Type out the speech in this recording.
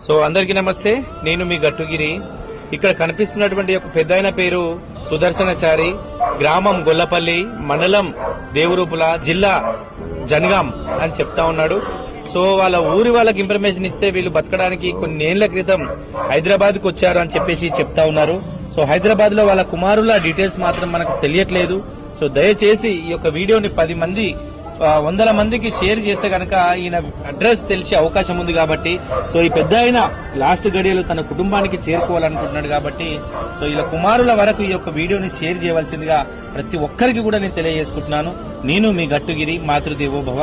So అందరికీ నమస్తే, నేను మీ గట్టుగిరి. ఇక్కడ కనిపిస్తున్నటువంటి ఒక పెద్దాయన పేరు సుదర్శనచారి, గ్రామం గొల్లపల్లి, మండలం దేవరూపుల, జిల్లా జనగాం అని చెప్తా ఉన్నాడు. సో వాళ్ళ ఊరి వాళ్ళకి ఇన్ఫర్మేషన్ ఇస్తే వీళ్ళు బతకడానికి కొన్ని ఏళ్ల క్రితం హైదరాబాద్ కు వచ్చారు అని చెప్పేసి చెప్తా ఉన్నారు. సో హైదరాబాద్ లో వాళ్ళ కుమారుల డీటెయిల్స్ మాత్రం మనకు తెలియట్లేదు. సో దయచేసి ఈ యొక్క వీడియోని 10 మంది 100 మందికి షేర్ చేస్తే కనుక ఈయన అడ్రస్ తెలిసే అవకాశం ఉంది. కాబట్టి సో ఈ పెద్ద ఆయన లాస్ట్ గడియలు తన కుటుంబానికి చేరుకోవాలనుకుంటున్నాడు. కాబట్టి సో ఇలా కుమారుల వరకు ఈ యొక్క వీడియోని షేర్ చేయవలసిందిగా ప్రతి ఒక్కరికి కూడా నేను తెలియజేసుకుంటున్నాను. నేను మీ గట్టుగిరి, మాతృదేవో భవ.